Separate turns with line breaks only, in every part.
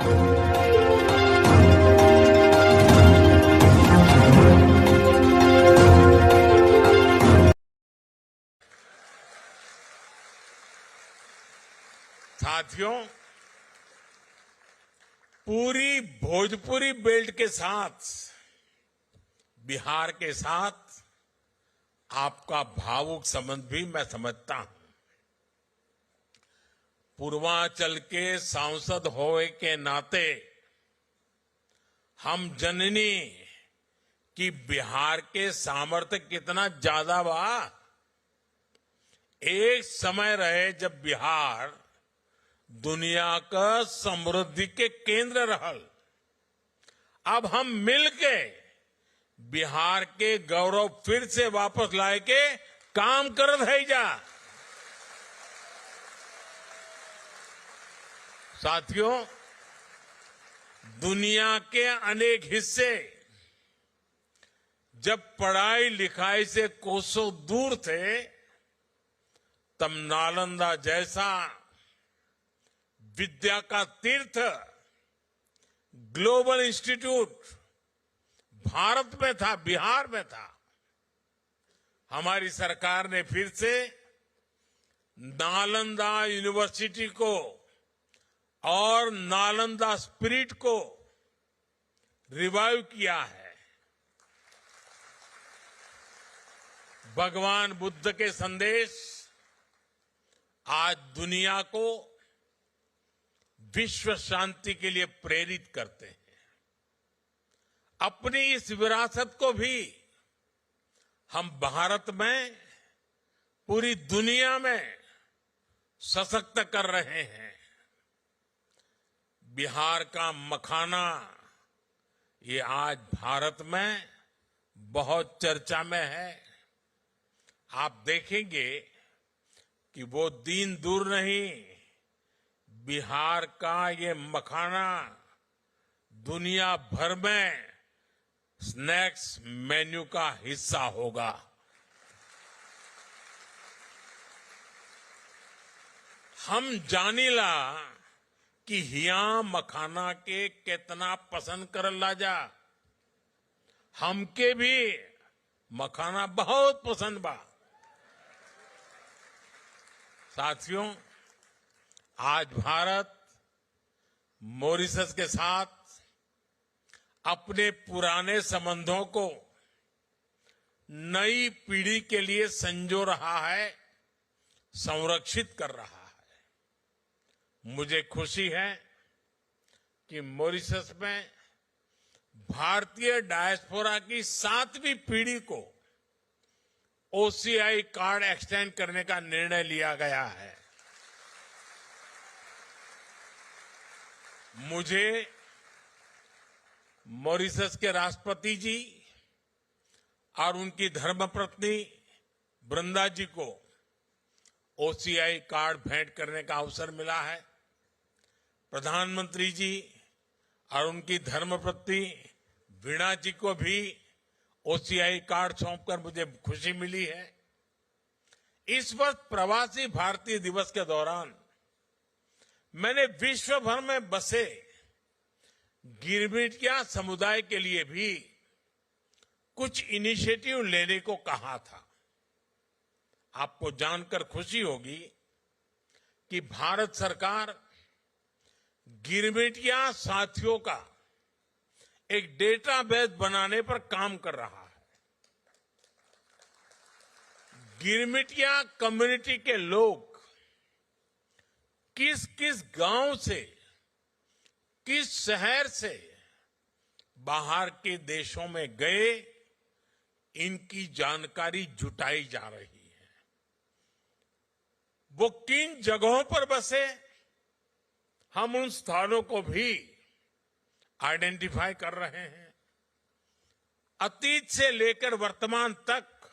साथियों, पूरी भोजपुरी बेल्ट के साथ बिहार के साथ आपका भावुक संबंध भी मैं समझता हूं। पूर्वांचल के सांसद होने के नाते हम जननी कि बिहार के सामर्थ्य कितना ज्यादा बा। एक समय रहे जब बिहार दुनिया का समृद्धि के केंद्र रहल। अब हम मिलके बिहार के गौरव फिर से वापस लाए के काम करत है जा। साथियों, दुनिया के अनेक हिस्से जब पढ़ाई लिखाई से कोसों दूर थे, तब नालंदा जैसा विद्या का तीर्थ ग्लोबल इंस्टीट्यूट भारत में था, बिहार में था। हमारी सरकार ने फिर से नालंदा यूनिवर्सिटी को और नालंदा स्पिरिट को रिवाइव किया है। भगवान बुद्ध के संदेश आज दुनिया को विश्व शांति के लिए प्रेरित करते हैं। अपनी इस विरासत को भी हम भारत में, पूरी दुनिया में सशक्त कर रहे हैं। बिहार का मखाना ये आज भारत में बहुत चर्चा में है। आप देखेंगे कि वो दिन दूर नहीं, बिहार का ये मखाना दुनिया भर में स्नैक्स मेन्यू का हिस्सा होगा। हम जानीला कि हिया मखाना के कितना पसंद कर लाजा। हमके भी मखाना बहुत पसंद बा। साथियों, आज भारत मॉरिशस के साथ अपने पुराने संबंधों को नई पीढ़ी के लिए संजो रहा है, संरक्षित कर रहा है। मुझे खुशी है कि मॉरिशस में भारतीय डायस्पोरा की 7वीं पीढ़ी को ओसीआई कार्ड एक्सटेंड करने का निर्णय लिया गया है। मुझे मॉरिशस के राष्ट्रपति जी और उनकी धर्मपत्नी वृंदा जी को ओसीआई कार्ड भेंट करने का अवसर मिला है। प्रधानमंत्री जी और उनकी धर्मपत्नी वीणा जी को भी ओसीआई कार्ड सौंपकर मुझे खुशी मिली है। इस वर्ष प्रवासी भारतीय दिवस के दौरान मैंने विश्व भर में बसे गिरमिटिया समुदाय के लिए भी कुछ इनिशिएटिव लेने को कहा था। आपको जानकर खुशी होगी कि भारत सरकार गिरमिटिया साथियों का एक डेटाबेस बनाने पर काम कर रहा है। गिरमिटिया कम्युनिटी के लोग किस किस गांव से, किस शहर से बाहर के देशों में गए, इनकी जानकारी जुटाई जा रही है। वो किन जगहों पर बसे, हम उन स्थानों को भी आइडेंटिफाई कर रहे हैं। अतीत से लेकर वर्तमान तक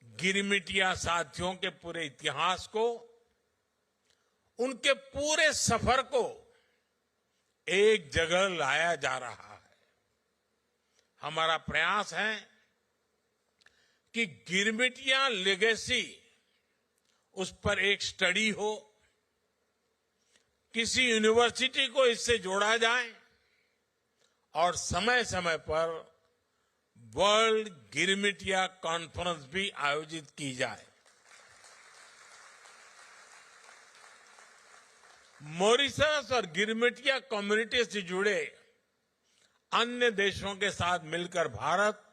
गिरमिटिया साथियों के पूरे इतिहास को, उनके पूरे सफर को एक जगह लाया जा रहा है। हमारा प्रयास है कि गिरमिटिया लेगेसी, उस पर एक स्टडी हो, किसी यूनिवर्सिटी को इससे जोड़ा जाए और समय समय पर वर्ल्ड गिरमिटिया कॉन्फ्रेंस भी आयोजित की जाए। मॉरिशस और गिरमिटिया कम्युनिटी से जुड़े अन्य देशों के साथ मिलकर भारत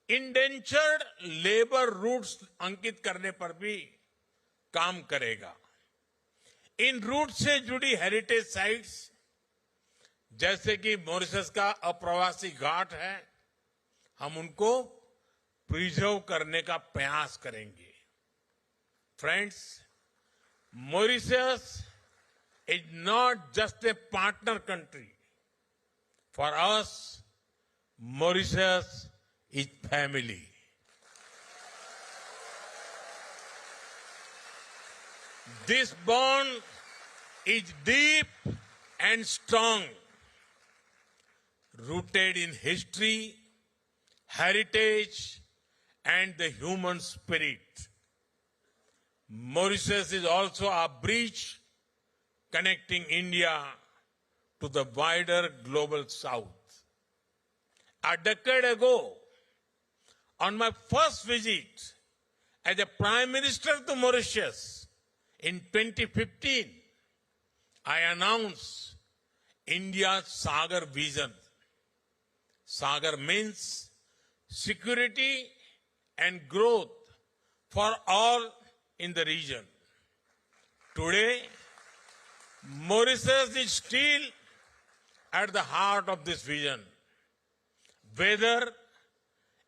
इंडेंचर्ड लेबर रूट्स अंकित करने पर भी काम करेगा। इन रूट से जुड़ी हेरिटेज साइट्स जैसे कि मॉरिशस का अप्रवासी घाट है, हम उनको प्रिजर्व करने का प्रयास करेंगे। Friends, Mauritius is not just a partner country. For us, Mauritius is family. This bond is deep and strong, rooted in history, heritage, and the human spirit. Mauritius is also a bridge connecting India to the wider global south. A decade ago, on my first visit as a Prime Minister to Mauritius in 2015, I announced India's Sagar vision. Sagar means security and growth for all in the region. Today, Mauritius is still at the heart of this vision. Whether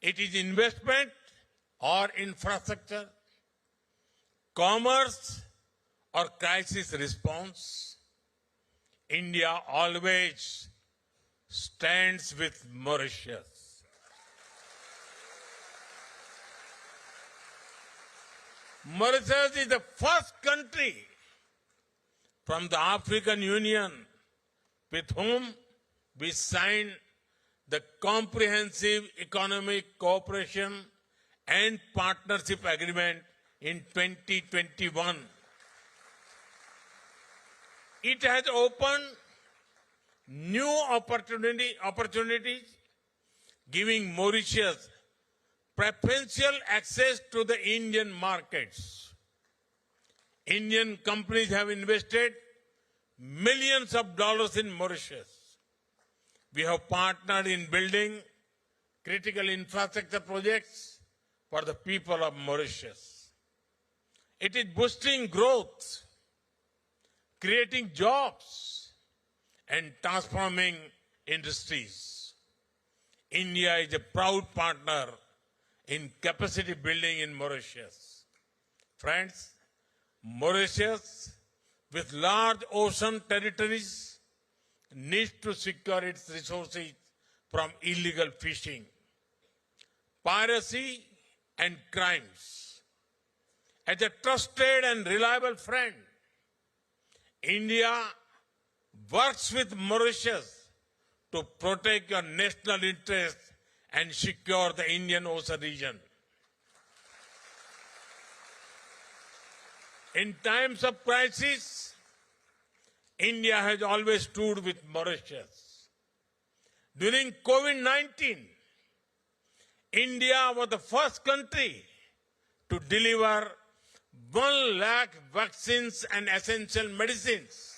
it is investment or infrastructure, commerce or crisis response, India always stands with Mauritius. Mauritius is the first country from the African Union with whom we signed the Comprehensive Economic Cooperation and Partnership Agreement in 2021. It has opened new opportunities, giving Mauritius preferential access to the Indian markets. Indian companies have invested millions of dollars in Mauritius. We have partnered in building critical infrastructure projects for the people of Mauritius. It is boosting growth, creating jobs, and transforming industries. India is a proud partner in capacity building in Mauritius. Friends, Mauritius, with large ocean territories, needs to secure its resources from illegal fishing, piracy, and crimes. As a trusted and reliable friend, India works with Mauritius to protect your national interests and secure the Indian Ocean region. In times of crisis, India has always stood with Mauritius. During COVID-19, India was the first country to deliver 1 lakh vaccines and essential medicines.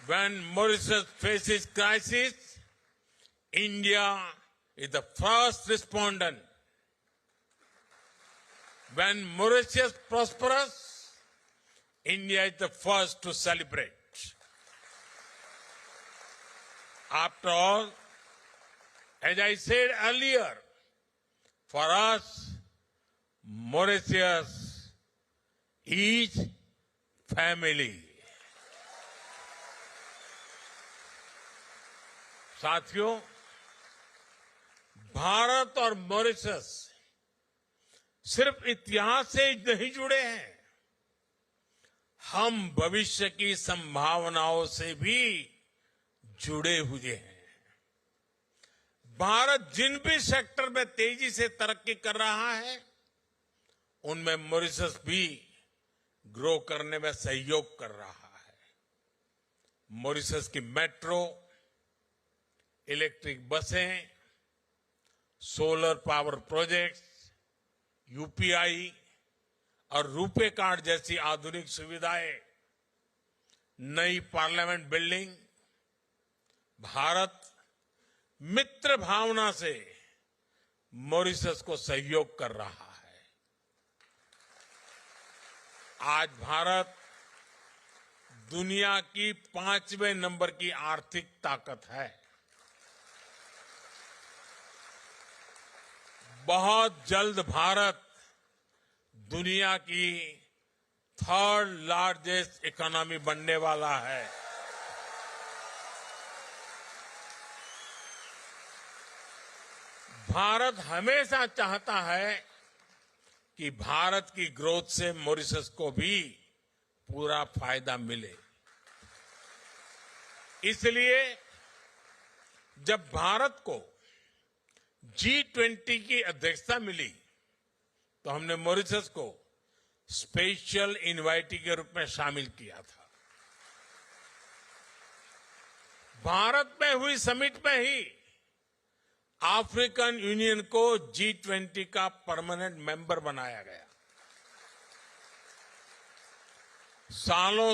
When Mauritius faces crisis, India is the first respondent. When Mauritius prospers, India is the first to celebrate. After all, as I said earlier, for us, Mauritius is family. साथियों, भारत और Mauritius सिर्फ इतिहास से नहीं जुड़े हैं, हम भविष्य की संभावनाओं से भी जुड़े हुए हैं। भारत जिन भी सेक्टर में तेजी से तरक्की कर रहा है, उनमें मॉरिशस भी ग्रो करने में सहयोग कर रहा है। मॉरिशस की मेट्रो, इलेक्ट्रिक बसें, सोलर पावर प्रोजेक्ट्स, यूपीआई और रुपे कार्ड जैसी आधुनिक सुविधाएं, नई पार्लियामेंट बिल्डिंग, भारत मित्र भावना से मॉरिशस को सहयोग कर रहा है। आज भारत दुनिया की 5वें नंबर की आर्थिक ताकत है। बहुत जल्द भारत दुनिया की 3rd लार्जेस्ट इकोनॉमी बनने वाला है। भारत हमेशा चाहता है कि भारत की ग्रोथ से मॉरिशस को भी पूरा फायदा मिले। इसलिए जब भारत को G20 की अध्यक्षता मिली तो हमने मॉरिशस को स्पेशल इनवाइटी के रूप में शामिल किया था। भारत में हुई समिट में ही अफ्रीकन यूनियन को G20 का परमानेंट मेंबर बनाया गया। सालों